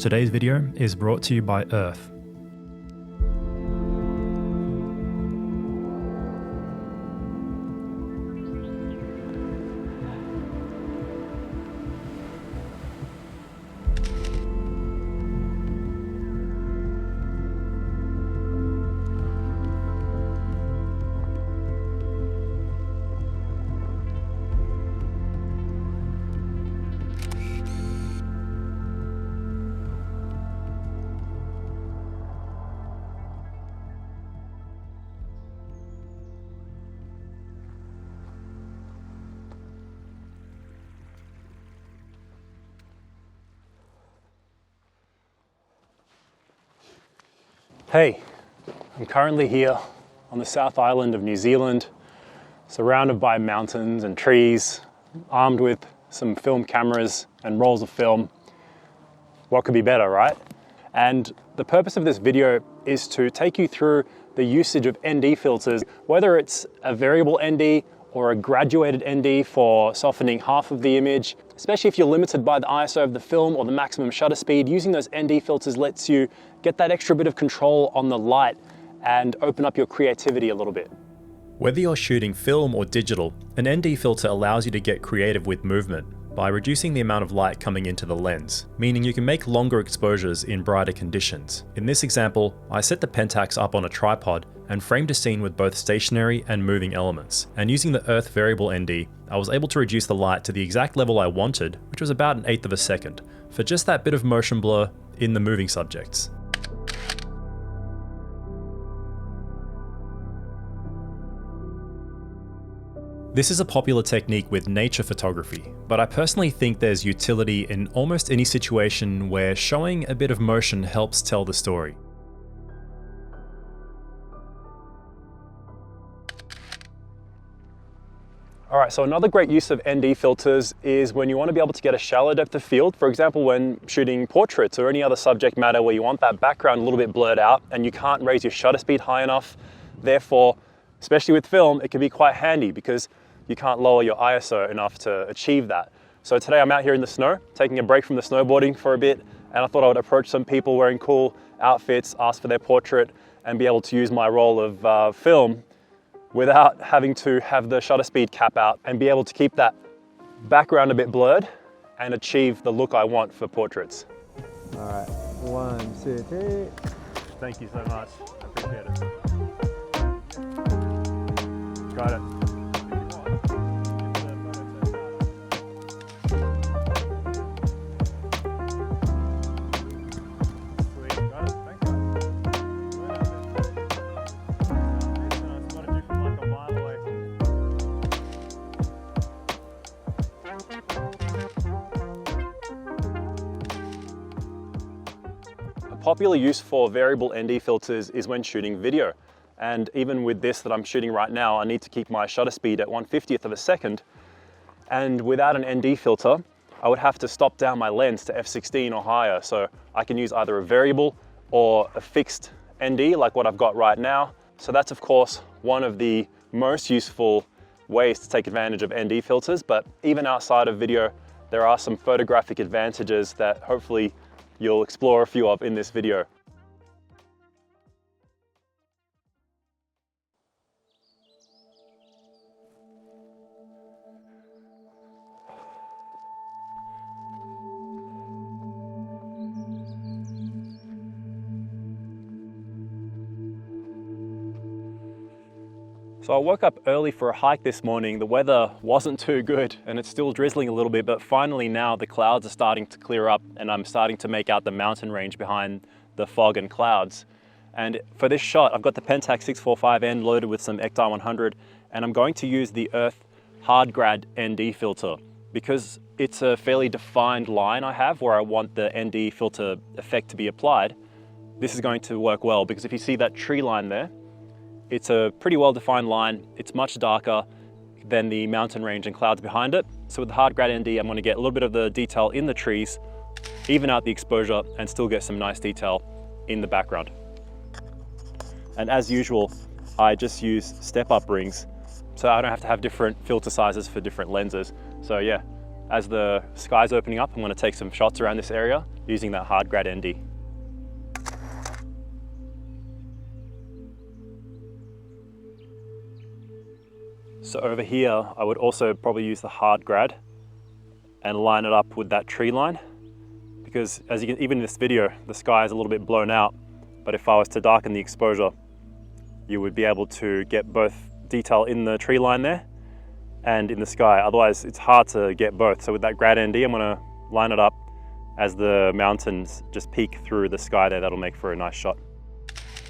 Today's video is brought to you by Urth. Hey, I'm currently here on the South Island of New Zealand, surrounded by mountains and trees, armed with some film cameras and rolls of film. What could be better, right? And the purpose of this video is to take you through the usage of ND filters, whether it's a variable ND or a graduated ND for softening half of the image. Especially if you're limited by the ISO of the film or the maximum shutter speed, using those ND filters lets you get that extra bit of control on the light and open up your creativity a little bit. Whether you're shooting film or digital, an ND filter allows you to get creative with movement by reducing the amount of light coming into the lens, meaning you can make longer exposures in brighter conditions. In this example, I set the Pentax up on a tripod and framed a scene with both stationary and moving elements. And using the Urth variable ND, I was able to reduce the light to the exact level I wanted, which was about 1/8 of a second, for just that bit of motion blur in the moving subjects. This is a popular technique with nature photography, but I personally think there's utility in almost any situation where showing a bit of motion helps tell the story. All right, so another great use of ND filters is when you want to be able to get a shallow depth of field. For example, when shooting portraits or any other subject matter where you want that background a little bit blurred out and you can't raise your shutter speed high enough. Therefore, especially with film, it can be quite handy because you can't lower your ISO enough to achieve that. So today I'm out here in the snow, taking a break from the snowboarding for a bit, and I thought I would approach some people wearing cool outfits, ask for their portrait, and be able to use my roll of film without having to have the shutter speed cap out and be able to keep that background a bit blurred and achieve the look I want for portraits. All right, 1, 2, 3. Thank you so much, I appreciate it. Got it. Popular use for variable ND filters is when shooting video. And even with this that I'm shooting right now, I need to keep my shutter speed at 1/50th of a second. And without an ND filter, I would have to stop down my lens to f16 or higher. So I can use either a variable or a fixed ND like what I've got right now. So that's of course one of the most useful ways to take advantage of ND filters. But even outside of video, there are some photographic advantages that hopefully you'll explore a few of in this video. So I woke up early for a hike this morning. The weather wasn't too good and it's still drizzling a little bit, but finally now the clouds are starting to clear up and I'm starting to make out the mountain range behind the fog and clouds. And for this shot, I've got the Pentax 645N loaded with some Ectar 100 and I'm going to use the Urth Hard Grad ND filter because it's a fairly defined line I have where I want the ND filter effect to be applied. This is going to work well because if you see that tree line there, it's a pretty well-defined line. It's much darker than the mountain range and clouds behind it. So with the Hard Grad ND, I'm going to get a little bit of the detail in the trees, even out the exposure, and still get some nice detail in the background. And as usual, I just use step-up rings, so I don't have to have different filter sizes for different lenses. So yeah, as the sky's opening up, I'm going to take some shots around this area using that Hard Grad ND. So over here, I would also probably use the Hard Grad and line it up with that tree line, because as you can, even in this video, the sky is a little bit blown out, but if I was to darken the exposure, you would be able to get both detail in the tree line there and in the sky. Otherwise, it's hard to get both. So with that Grad ND, I'm gonna line it up as the mountains just peek through the sky there. That'll make for a nice shot.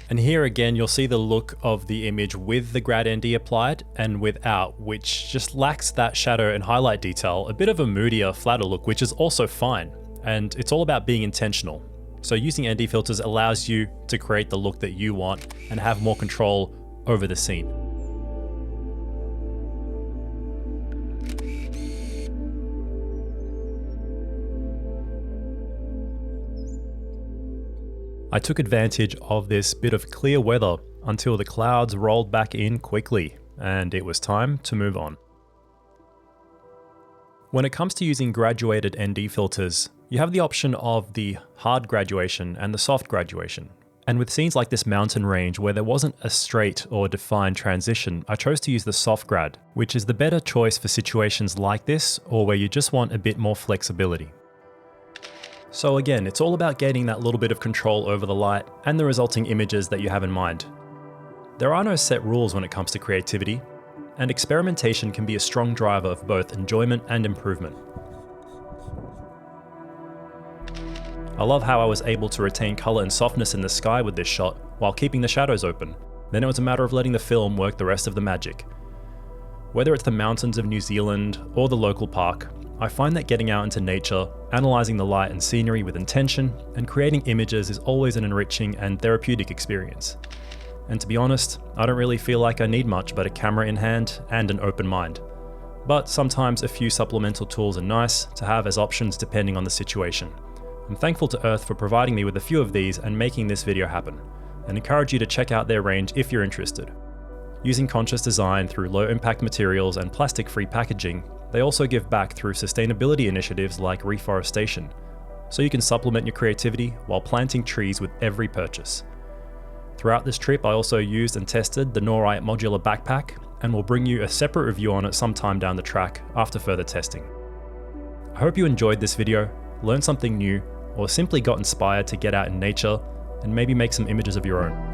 And here again, you'll see the look of the image with the Grad ND applied and without, which just lacks that shadow and highlight detail, a bit of a moodier, flatter look, which is also fine. And it's all about being intentional. So using ND filters allows you to create the look that you want and have more control over the scene. I took advantage of this bit of clear weather until the clouds rolled back in quickly, and it was time to move on. When it comes to using graduated ND filters, you have the option of the hard graduation and the soft graduation. And with scenes like this mountain range where there wasn't a straight or defined transition, I chose to use the soft grad, which is the better choice for situations like this or where you just want a bit more flexibility. So again, it's all about gaining that little bit of control over the light and the resulting images that you have in mind. There are no set rules when it comes to creativity, and experimentation can be a strong driver of both enjoyment and improvement. I love how I was able to retain color and softness in the sky with this shot while keeping the shadows open. Then it was a matter of letting the film work the rest of the magic. Whether it's the mountains of New Zealand or the local park, I find that getting out into nature, analysing the light and scenery with intention, and creating images is always an enriching and therapeutic experience. And to be honest, I don't really feel like I need much but a camera in hand and an open mind. But sometimes a few supplemental tools are nice to have as options depending on the situation. I'm thankful to Urth for providing me with a few of these and making this video happen, and encourage you to check out their range if you're interested. Using conscious design through low impact materials and plastic-free packaging, they also give back through sustainability initiatives like reforestation, so you can supplement your creativity while planting trees with every purchase. Throughout this trip, I also used and tested the Norite modular backpack, and will bring you a separate review on it sometime down the track after further testing. I hope you enjoyed this video, learned something new, or simply got inspired to get out in nature and maybe make some images of your own.